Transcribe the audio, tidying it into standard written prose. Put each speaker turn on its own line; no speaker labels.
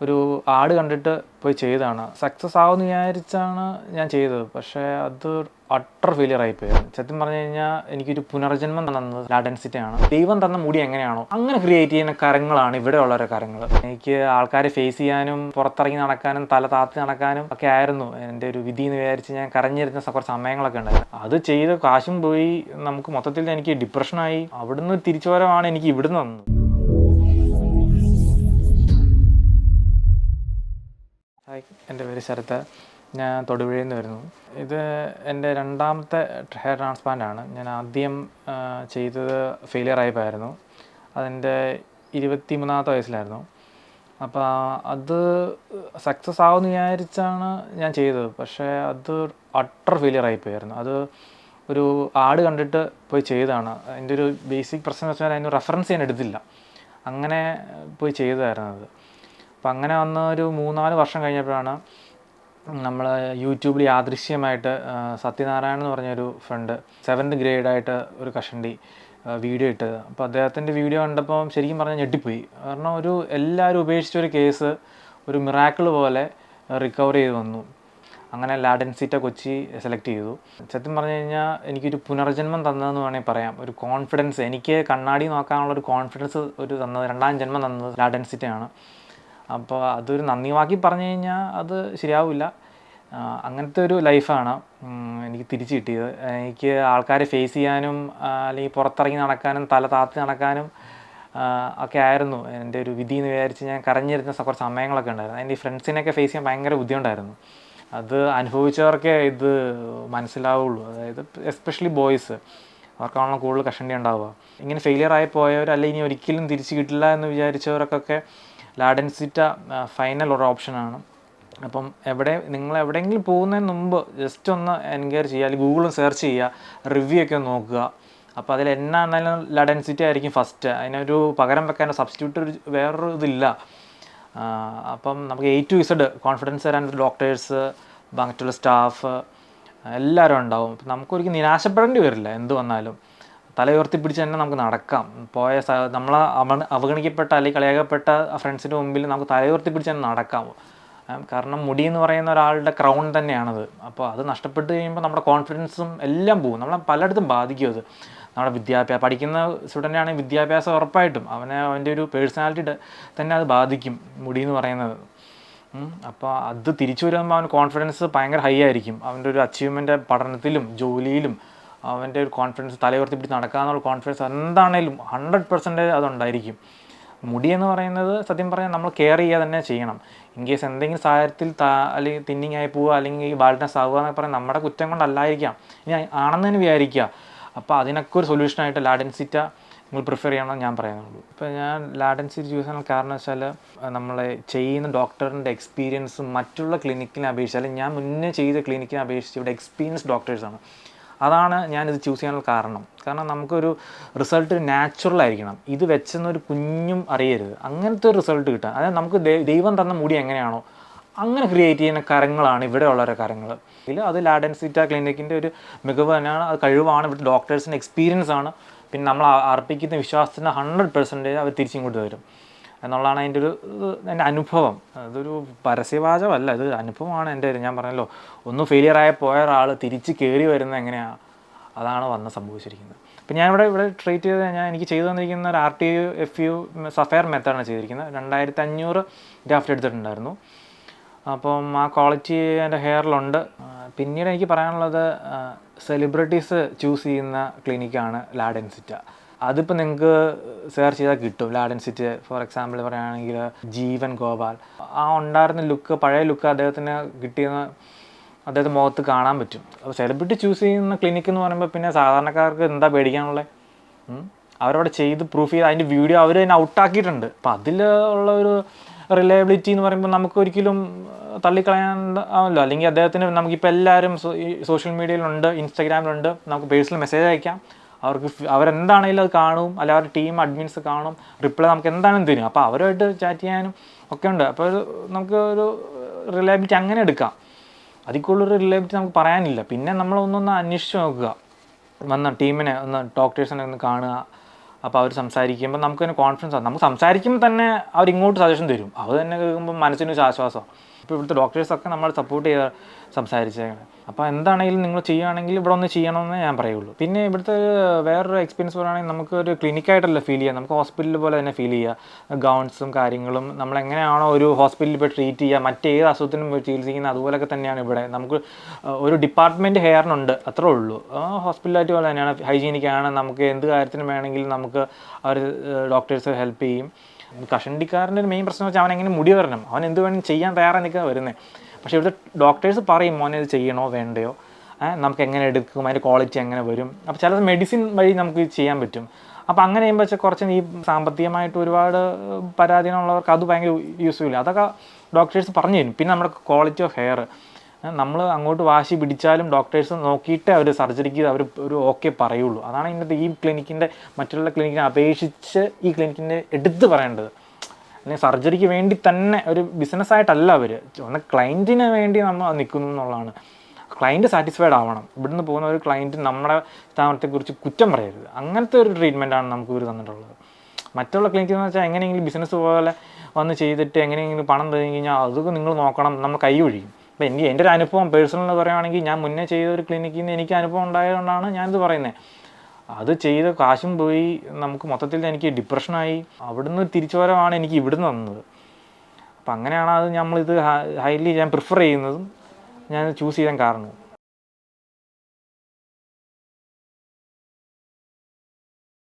ഒരു ആഡ് കണ്ടിട്ട് പോയി ചെയ്തതാണ്. സക്സസ് ആവുമെന്ന് വിചാരിച്ചാണ് ഞാൻ ചെയ്തത്. പക്ഷേ അത് അട്ടർ ഫെയിലിയർ ആയിപ്പോയായിരുന്നു. സത്യം പറഞ്ഞു കഴിഞ്ഞാൽ എനിക്കൊരു പുനർജന്മം തന്നത് ലാ ഡെൻസിറ്റിയാണ്. ദൈവം തന്ന മുടി എങ്ങനെയാണോ അങ്ങനെ ക്രിയേറ്റ് ചെയ്യുന്ന കരങ്ങളാണ് ഇവിടെയുള്ളവരുടെ കരങ്ങൾ. എനിക്ക് ആൾക്കാരെ ഫേസ് ചെയ്യാനും പുറത്തിറങ്ങി നടക്കാനും തല താത്തി നടക്കാനും ഒക്കെ ആയിരുന്നു എൻ്റെ ഒരു വിധി എന്ന് വിചാരിച്ച് ഞാൻ കരഞ്ഞിരുന്ന കുറച്ച് സമയങ്ങളൊക്കെ ഉണ്ടായിരുന്നു. അത് ചെയ്ത് കാശും പോയി. നമുക്ക് മൊത്തത്തിൽ എനിക്ക് ഡിപ്രഷനായി. അവിടുന്ന് തിരിച്ചുവരവാണ് എനിക്ക് ഇവിടുന്ന് തന്നത്. ഹായ്, എൻ്റെ പേര് ശരത്ത്. ഞാൻ തൊടുപുഴയിൽ നിന്ന് വരുന്നു. ഇത് എൻ്റെ രണ്ടാമത്തെ ഹെയർ ട്രാൻസ്പ്ലാന്റ് ആണ്. ഞാൻ ആദ്യം ചെയ്തത് ഫെയിലിയർ ആയപ്പോഴായിരുന്നു. അതെൻ്റെ 23ാമത്തെ വയസ്സിലായിരുന്നു. അപ്പോൾ അത് സക്സസ് ആവുമെന്ന് വിചാരിച്ചാണ് ഞാൻ ചെയ്തത്. പക്ഷേ അത് അട്ടർ ഫെയിലിയർ ആയിപ്പോയായിരുന്നു. അത് ഒരു ആഡ് കണ്ടിട്ട് പോയി ചെയ്തതാണ്. അതിൻ്റെ ഒരു ബേസിക് പ്രശ്നം എന്ന് വെച്ചാൽ അതിന് റെഫറൻസ് ഞാൻ എടുത്തില്ല. അങ്ങനെ പോയി ചെയ്തതായിരുന്നു അത്. അപ്പം അങ്ങനെ വന്ന ഒരു 3-4 വർഷം കഴിഞ്ഞപ്പോഴാണ് നമ്മൾ യൂട്യൂബിൽ യാദൃശ്യമായിട്ട് സത്യനാരായണൻ എന്ന് പറഞ്ഞൊരു ഫ്രണ്ട് 7th ഗ്രേഡായിട്ട് ഒരു കഷണ്ടി വീഡിയോ ഇട്ടത്. അപ്പോൾ അദ്ദേഹത്തിൻ്റെ വീഡിയോ കണ്ടപ്പോൾ ശരിക്കും പറഞ്ഞാൽ ഞെട്ടിപ്പോയി. കാരണം എല്ലാവരും ഉപേക്ഷിച്ചൊരു കേസ് ഒരു മിറാക്കിൾ പോലെ റിക്കവർ ചെയ്ത് വന്നു. അങ്ങനെ ലാ ഡെൻസിറ്റി കൊച്ചി സെലക്ട് ചെയ്തു. സത്യം പറഞ്ഞു കഴിഞ്ഞാൽ എനിക്കൊരു പുനർജന്മം തന്നതെന്ന് വേണമെങ്കിൽ പറയാം. ഒരു കോൺഫിഡൻസ്, എനിക്ക് കണ്ണാടി നോക്കാനുള്ളൊരു കോൺഫിഡൻസ് തന്നത്, രണ്ടാം ജന്മം തന്നത് ലാ ഡെൻസിറ്റിയാണ്. അപ്പോൾ അതൊരു നന്ദി വാക്കി പറഞ്ഞു കഴിഞ്ഞാൽ അത് ശരിയാവില്ല. അങ്ങനത്തെ ഒരു ലൈഫാണ് എനിക്ക് തിരിച്ചു കിട്ടിയത്. എനിക്ക് ആൾക്കാരെ ഫേസ് ചെയ്യാനും അല്ലെങ്കിൽ പുറത്തിറങ്ങി നടക്കാനും തല താത്തി നടക്കാനും ഒക്കെ ആയിരുന്നു എൻ്റെ ഒരു വിധി എന്ന് വിചാരിച്ച് ഞാൻ കരഞ്ഞിരുന്ന കുറച്ച് സമയങ്ങളൊക്കെ ഉണ്ടായിരുന്നു. എൻ്റെ ഈ ഫ്രണ്ട്സിനെയൊക്കെ ഫേസ് ചെയ്യാൻ ഭയങ്കര ബുദ്ധിമുട്ടായിരുന്നു. അത് അനുഭവിച്ചവർക്കേ ഇത് മനസ്സിലാവുള്ളൂ. അതായത് എസ്പെഷ്യലി ബോയ്സ്, അവർക്കാണല്ലോ കൂടുതൽ കഷണ്ടി ഉണ്ടാവുക. ഇങ്ങനെ ഫെയിലിയർ ആയി പോയവർ, അല്ലെങ്കിൽ ഇനി ഒരിക്കലും തിരിച്ചു കിട്ടില്ല എന്ന് വിചാരിച്ചവർക്കൊക്കെ ലാ ഡെൻസിറ്റി ഫൈനൽ ഒരു ഓപ്ഷനാണ്. അപ്പം നിങ്ങൾ എവിടെയെങ്കിലും പോകുന്നതിന് മുമ്പ് ജസ്റ്റ് ഒന്ന് എൻക്വയറി ചെയ്യുക, അല്ലെങ്കിൽ ഗൂഗിളിൽ സെർച്ച് ചെയ്യുക, റിവ്യൂ ഒക്കെ നോക്കുക. അപ്പോൾ അതിൽ എന്നാണെന്നാലും ലാ ഡെൻസിറ്റി ആയിരിക്കും ഫസ്റ്റ്. അതിനൊരു പകരം വെക്കാൻ സബ്സ്റ്റിറ്റ്യൂട്ട് വേറൊരു ഇതില്ല. അപ്പം നമുക്ക് A to Z കോൺഫിഡൻസ് തരാൻ ഡോക്ടേഴ്സ്, മറ്റുള്ള സ്റ്റാഫ് എല്ലാവരും ഉണ്ടാവും. അപ്പം നമുക്കൊരിക്കലും നിരാശപ്പെടേണ്ടി വരില്ല. എന്ത് വന്നാലും തലയുയർത്തി പിടിച്ച് തന്നെ നമുക്ക് നടക്കാം. നമ്മളെ അവഗണിക്കപ്പെട്ട അല്ലെങ്കിൽ കളിയാക്കപ്പെട്ട ഫ്രണ്ട്സിൻ്റെ മുമ്പിൽ നമുക്ക് തലയുയർത്തി പിടിച്ച് തന്നെ നടക്കാം. കാരണം മുടി എന്ന് പറയുന്ന ഒരാളുടെ ക്രൗൺ തന്നെയാണത്. അപ്പോൾ അത് നഷ്ടപ്പെട്ട് കഴിയുമ്പോൾ നമ്മുടെ കോൺഫിഡൻസും എല്ലാം പോകും. നമ്മളെ പലയിടത്തും ബാധിക്കും അത്. നമ്മുടെ പഠിക്കുന്ന സ്റ്റുഡൻ്റ് ആണെങ്കിൽ വിദ്യാഭ്യാസം ഉറപ്പായിട്ടും അവൻ്റെ ഒരു പേഴ്സണാലിറ്റി തന്നെ അത് ബാധിക്കും, മുടി എന്ന് പറയുന്നത്. അപ്പോൾ അത് തിരിച്ചു വരുമ്പോൾ അവൻ്റെ കോൺഫിഡൻസ് ഭയങ്കര ഹൈ ആയിരിക്കും. അവൻ്റെ ഒരു അച്ചീവ്മെൻ്റ് പഠനത്തിലും ജോലിയിലും അവൻ്റെ ഒരു കോൺഫിഡൻസ്, തലയുയർത്തി പിടിച്ച് നടക്കാമെന്നുള്ള കോൺഫിഡൻസ് എന്താണേലും 100% അതുണ്ടായിരിക്കും. മുടി എന്ന് പറയുന്നത് സത്യം പറഞ്ഞാൽ നമ്മൾ കെയർ ചെയ്യുക തന്നെ ചെയ്യണം. ഇൻ കേസ് എന്തെങ്കിലും സാഹചര്യത്തിൽ അല്ലെങ്കിൽ തിന്നിങ് ആയി പോവുക, അല്ലെങ്കിൽ ബാൾഡ്നെസ് ആവുക എന്നൊക്കെ പറയാൻ നമ്മുടെ കുറ്റം കൊണ്ടല്ലായിരിക്കാം, ഇനി ആണെന്ന് തന്നെ വിചാരിക്കുക. അപ്പോൾ അതിനൊക്കെ ഒരു സൊല്യൂഷനായിട്ട് ലാ ഡെൻസിറ്റി നിങ്ങൾ പ്രിഫർ ചെയ്യണമെന്ന് ഞാൻ പറയുന്നുള്ളൂ. ഇപ്പോൾ ഞാൻ ലാ ഡെൻസിറ്റി ചൂസ് ചെയ്യാൻ കാരണം വെച്ചാൽ നമ്മൾ ചെയ്യുന്ന ഡോക്ടറിൻ്റെ എക്സ്പീരിയൻസും മറ്റുള്ള ക്ലിനിക്കിനെ അപേക്ഷിച്ച്, അല്ലെങ്കിൽ ഞാൻ മുന്നേ ചെയ്ത ക്ലിനിക്കിനെ അപേക്ഷിച്ച് ഇവിടെ എക്സ്പീരിയൻസ് ഡോക്ടേഴ്സാണ്. അതാണ് ഞാനിത് ചൂസ് ചെയ്യാനുള്ള കാരണം. നമുക്കൊരു റിസൾട്ട് നാച്ചുറൽ ആയിരിക്കണം. ഇത് വെച്ചെന്നൊരു കുഞ്ഞും അറിയരുത്, അങ്ങനത്തെ ഒരു റിസൾട്ട് കിട്ടാൻ. അതായത് നമുക്ക് ദൈവം തന്ന മുടി എങ്ങനെയാണോ അങ്ങനെ ക്രിയേറ്റ് ചെയ്യുന്ന കരങ്ങളാണ് ഇവിടെയുള്ളവരുടെ കരങ്ങൾ. അത് ലാ ഡെൻസിറ്റി ക്ലിനിക്കിൻ്റെ ഒരു മികവ് തന്നെയാണ്. അത് കഴിവാണ്, ഇവിടെ ഡോക്ടേഴ്സിൻ്റെ എക്സ്പീരിയൻസ് ആണ്. പിന്നെ നമ്മൾ അർപ്പിക്കുന്ന വിശ്വാസത്തിന് 100% അവർ തിരിച്ചിങ്ങോട്ട് തരും എന്നുള്ളതാണ് എൻ്റെ അനുഭവം. അതൊരു പരസ്യവാചകമല്ല, ഇത് അനുഭവമാണ് എൻ്റെ. ഞാൻ പറഞ്ഞല്ലോ, ഒന്ന് ഫെയിലിയറായി പോയ ഒരാൾ തിരിച്ച് കയറി വരുന്നത് എങ്ങനെയാണ്, അതാണ് സംഭവിച്ചിരിക്കുന്നത്. അപ്പോൾ ഇവിടെ ട്രീറ്റ് ചെയ്ത് എനിക്ക് ചെയ്തു തന്നിരിക്കുന്ന ഒരു RTU FU സഫയർ മെത്തേഡാണ് ചെയ്തിരിക്കുന്നത്. 2500 ഗ്രാഫ്റ്റ് എടുത്തിട്ടുണ്ടായിരുന്നു. അപ്പം ആ ക്വാളിറ്റി എൻ്റെ ഹെയറിലുണ്ട്. പിന്നീട് എനിക്ക് പറയാനുള്ളത്, സെലിബ്രിറ്റീസ് ചൂസ് ചെയ്യുന്ന ക്ലിനിക്കാണ് ലാ ഡെൻസിറ്റി. അതിപ്പോൾ നിങ്ങൾക്ക് സെർച്ച് ചെയ്താൽ കിട്ടും. ലാ ഡെൻസിറ്റി ഫോർ എക്സാമ്പിൾ പറയുകയാണെങ്കിൽ ജീവൻ ഗോപാൽ, ആ ഉണ്ടായിരുന്ന ലുക്ക്, പഴയ ലുക്ക് അദ്ദേഹത്തിന് കിട്ടിയെന്ന് അദ്ദേഹത്തെ മുഖത്ത് കാണാൻ പറ്റും. അപ്പോൾ സെലിബ്രിറ്റി ചൂസ് ചെയ്യുന്ന ക്ലിനിക്ക് എന്ന് പറയുമ്പോൾ പിന്നെ സാധാരണക്കാർക്ക് എന്താ പേടിക്കാനുള്ളത്? അവരവിടെ ചെയ്ത് പ്രൂഫ് ചെയ്ത് അതിൻ്റെ വീഡിയോ അവർ തന്നെ ഔട്ടാക്കിയിട്ടുണ്ട്. അപ്പോൾ അതിലുള്ള ഒരു റിലയബിലിറ്റി എന്ന് പറയുമ്പോൾ നമുക്കൊരിക്കലും തള്ളിക്കളയാൻ ആവല്ലോ. അല്ലെങ്കിൽ അദ്ദേഹത്തിന് നമുക്കിപ്പോൾ എല്ലാവരും സോഷ്യൽ മീഡിയയിലുണ്ട്, ഇൻസ്റ്റാഗ്രാമിലുണ്ട്, നമുക്ക് പേഴ്സണൽ മെസ്സേജ് അയക്കാം. അവരെന്താണെങ്കിലും അത് കാണും, അല്ലെങ്കിൽ അവരുടെ ടീം അഡ്മിൻസ് കാണും, റിപ്ലൈ നമുക്ക് എന്താണെങ്കിലും തരും. അപ്പോൾ അവരുമായിട്ട് ചാറ്റ് ചെയ്യാനും ഒക്കെ ഉണ്ട്. അപ്പോൾ നമുക്ക് ഒരു റിലയബിലിറ്റി അങ്ങനെ എടുക്കാം. അതിൽ കൂടുതലൊരു റിലയബിലിറ്റി നമുക്ക് പറയാനില്ല. പിന്നെ നമ്മളൊന്നൊന്ന് അന്വേഷിച്ച് നോക്കുക, ടീമിനെ ഡോക്ടേഴ്സിനെ ഒന്ന് കാണുക, അപ്പോൾ അവർ സംസാരിക്കുമ്പോൾ നമുക്ക് തന്നെ കോൺഫിഡൻസ് ആണ്. നമുക്ക് സംസാരിക്കുമ്പോൾ തന്നെ അവരിങ്ങോട്ട് സജഷൻ തരും. അത് തന്നെ കേൾക്കുമ്പോൾ മനസ്സിനൊരു ആശ്വാസമാണ്. ഇപ്പോൾ ഇവിടുത്തെ ഡോക്ടേഴ്സൊക്കെ നമ്മൾ സപ്പോർട്ട് ചെയ്ത് സംസാരിച്ചേക്കണം. അപ്പോൾ എന്താണെങ്കിലും നിങ്ങൾ ചെയ്യുകയാണെങ്കിൽ ഇവിടെ ഒന്ന് ചെയ്യണമെന്ന് ഞാൻ പറയുള്ളൂ. പിന്നെ ഇവിടുത്തെ വേറൊരു എക്സ്പീരിയൻസ് പറയുകയാണെങ്കിൽ നമുക്കൊരു ക്ലിനിക്കായിട്ടല്ല ഫീൽ ചെയ്യുക, നമുക്ക് ഹോസ്പിറ്റൽ പോലെ തന്നെ ഫീൽ ചെയ്യുക. ഗൗൺസും കാര്യങ്ങളും നമ്മളെങ്ങനെയാണോ ഒരു ഹോസ്പിറ്റലിൽ പോയി ട്രീറ്റ് ചെയ്യുക, മറ്റേത് അസുഖത്തിനും പോയി ചികിത്സിക്കുന്നത് അതുപോലെയൊക്കെ തന്നെയാണ് ഇവിടെ. നമുക്ക് ഒരു ഡിപ്പാർട്ട്മെൻറ്റ് ഹെയറിനുണ്ട്, അത്രേ ഉള്ളൂ. ഹോസ്പിറ്റലായിട്ട് പോലെ തന്നെയാണ്, ഹൈജീനിക്കാണ്. നമുക്ക് എന്ത് കാര്യത്തിനും വേണമെങ്കിലും നമുക്ക് അവർ ഡോക്ടേഴ്സ് ഹെൽപ്പ് ചെയ്യും. കഷണ്ടിക്കാരൻ്റെ ഒരു മെയിൻ പ്രശ്നം വെച്ചാൽ അവൻ എങ്ങനെ മുടി വരണം, അവൻ എന്ത് വേണം ചെയ്യാൻ തയ്യാറാണ് നിൽക്കുക വരുന്നത്. പക്ഷേ ഇവിടുത്തെ ഡോക്ടേഴ്സ് പറയും മോനെ ഇത് ചെയ്യണോ വേണ്ടയോ, നമുക്ക് എങ്ങനെ എടുക്കും, അതിൻ്റെ ക്വാളിറ്റി എങ്ങനെ വരും. അപ്പോൾ ചിലത് മെഡിസിൻ വഴി നമുക്ക് ചെയ്യാൻ പറ്റും. അപ്പോൾ അങ്ങനെ ചെയ്യുമ്പോൾ വെച്ചാൽ കുറച്ച് ഈ സാമ്പത്തികമായിട്ട് ഒരുപാട് പരാധീനമുള്ളവർക്ക് അത് ഭയങ്കര യൂസ്ഫുൾ. അതൊക്കെ ഡോക്ടേഴ്സ് പറഞ്ഞു തരും. പിന്നെ നമ്മുടെ ക്വാളിറ്റി ഓഫ് ഹെയർ നമ്മൾ അങ്ങോട്ട് വാശി പിടിച്ചാലും ഡോക്ടേഴ്സ് നോക്കിയിട്ടേ അവർ സർജറിക്ക് അവർ ഒരു ഓക്കെ പറയുള്ളൂ. അതാണ് ഇന്നത്തെ ഈ ക്ലിനിക്കിൻ്റെ മറ്റുള്ള ക്ലിനിക്കിനെ അപേക്ഷിച്ച് ഈ ക്ലിനിക്കിൻ്റെ എടുത്ത് പറയേണ്ടത്. അല്ലെങ്കിൽ സർജറിക്ക് വേണ്ടി തന്നെ ഒരു ബിസിനസ്സായിട്ടല്ല അവർ, ഒന്ന് ക്ലയൻറ്റിന് വേണ്ടി നമ്മൾ നിൽക്കുന്നു എന്നുള്ളതാണ്. ക്ലയൻറ്റ് സാറ്റിസ്ഫൈഡ് ആവണം. ഇവിടുന്ന് പോകുന്ന ഒരു ക്ലയൻറ്റ് നമ്മുടെ സ്ഥാപനത്തെക്കുറിച്ച് കുറ്റം പറയരുത്. അങ്ങനത്തെ ഒരു ട്രീറ്റ്മെൻറ്റാണ് നമുക്ക് ഇവർ തന്നിട്ടുള്ളത്. മറ്റുള്ള ക്ലിനിക്കെന്ന് വെച്ചാൽ എങ്ങനെയെങ്കിലും ബിസിനസ് പോലെ വന്ന് ചെയ്തിട്ട് എങ്ങനെയെങ്കിലും പണം തന്നു കഴിഞ്ഞാൽ അതൊക്കെ നിങ്ങൾ നോക്കണം, നമ്മൾ കൈ ഒഴിയും. അപ്പോൾ എൻ്റെ ഒരു അനുഭവം പേഴ്സണൽ പറയുകയാണെങ്കിൽ, ഞാൻ മുന്നേ ചെയ്ത ഒരു ക്ലിനിക്കിൽ നിന്ന് എനിക്ക് അനുഭവം ഉണ്ടായതുകൊണ്ടാണ് ഞാനിത് പറയുന്നത്. അത് ചെയ്ത് കാശും പോയി, നമുക്ക് മൊത്തത്തിൽ എനിക്ക് ഡിപ്രഷനായി. അവിടുന്ന് തിരിച്ചുവരവാണ് എനിക്ക് ഇവിടുന്ന് തന്നത്. അപ്പം അങ്ങനെയാണ് അത് നമ്മളിത് ഹൈലി ഞാൻ പ്രിഫർ ചെയ്യുന്നതും ഞാൻ ചൂസ് ചെയ്യാൻ കാരണവും.